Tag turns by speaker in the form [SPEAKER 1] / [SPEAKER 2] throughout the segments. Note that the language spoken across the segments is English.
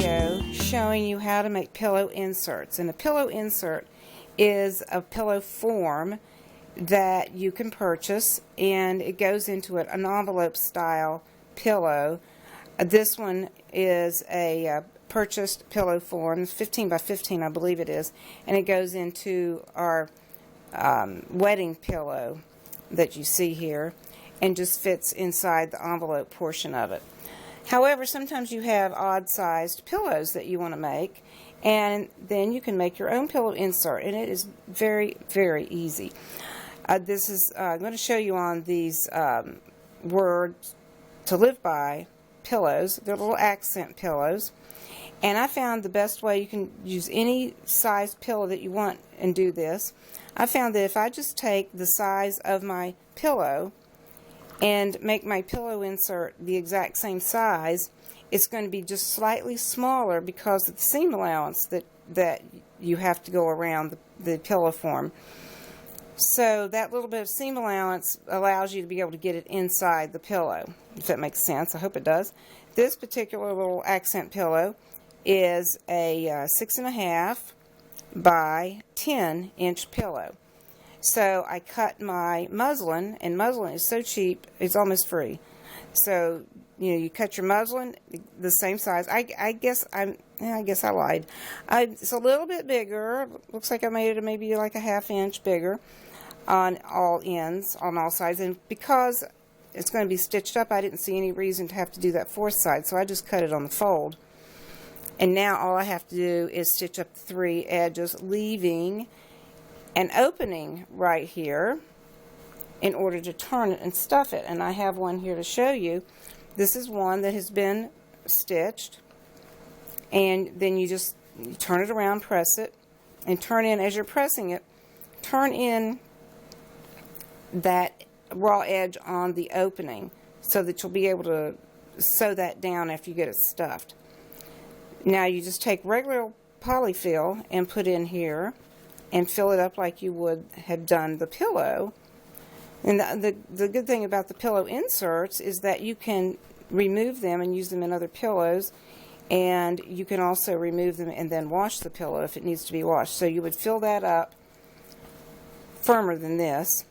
[SPEAKER 1] video showing you how to make pillow inserts. And a pillow insert is a pillow form that you can purchase, and it goes into an envelope style pillow. This one is a purchased pillow form, 15 by 15 I believe it is, and it goes into our wedding pillow that you see here and just fits inside the envelope portion of it. However, sometimes you have odd-sized pillows that you want to make, and then you can make your own pillow insert, and it is very, very easy. I'm going to show you on these words to live by pillows. They're little accent pillows, and I found the best way you can use any size pillow that you want and do this. I found that if I just take the size of my pillow and make my pillow insert the exact same size, it's going to be just slightly smaller because of the seam allowance that you have to go around the pillow form. So that little bit of seam allowance allows you to be able to get it inside the pillow, if that makes sense. I hope it does. This particular little accent pillow is a 6.5 by 10 inch pillow. So I cut my muslin, and muslin is so cheap, it's almost free. So, you cut your muslin the same size. I guess I lied. It's a little bit bigger. Looks like I made it maybe like a ½ inch bigger on all ends, on all sides. And because it's going to be stitched up, I didn't see any reason to have to do that fourth side, so I just cut it on the fold. And now all I have to do is stitch up the 3 edges, leaving an opening right here in order to turn it and stuff it. And I have one here to show you. This is one that has been stitched, and then you turn it around, press it, and turn in, as you're pressing it, turn in that raw edge on the opening so that you'll be able to sew that down after you get it stuffed. Now you just take regular polyfill and put in here and fill it up like you would have done the pillow. And the good thing about the pillow inserts is that you can remove them and use them in other pillows, and you can also remove them and then wash the pillow if it needs to be washed. So you would fill that up firmer than this,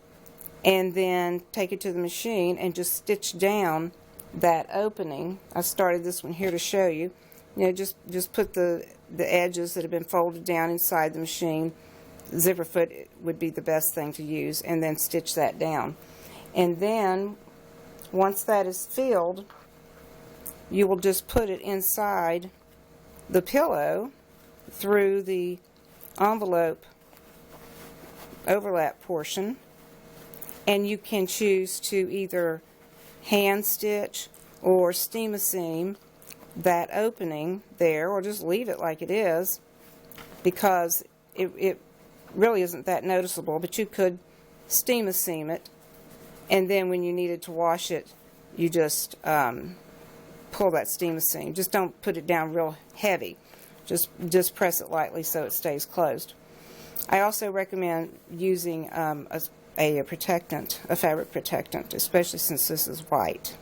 [SPEAKER 1] and then take it to the machine and just stitch down that opening. I started this one here to show you. Just put the edges that have been folded down inside the machine. Zipper foot would be the best thing to use, and then stitch that down. And then once that is filled, you will just put it inside the pillow through the envelope overlap portion, and you can choose to either hand stitch or steam a seam that opening there, or just leave it like it is, because it really isn't that noticeable. But you could steam a seam it, and then when you needed to wash it, you just pull that steam a seam. Just don't put it down real heavy. Just press it lightly so it stays closed. I also recommend using a protectant, a fabric protectant, especially since this is white.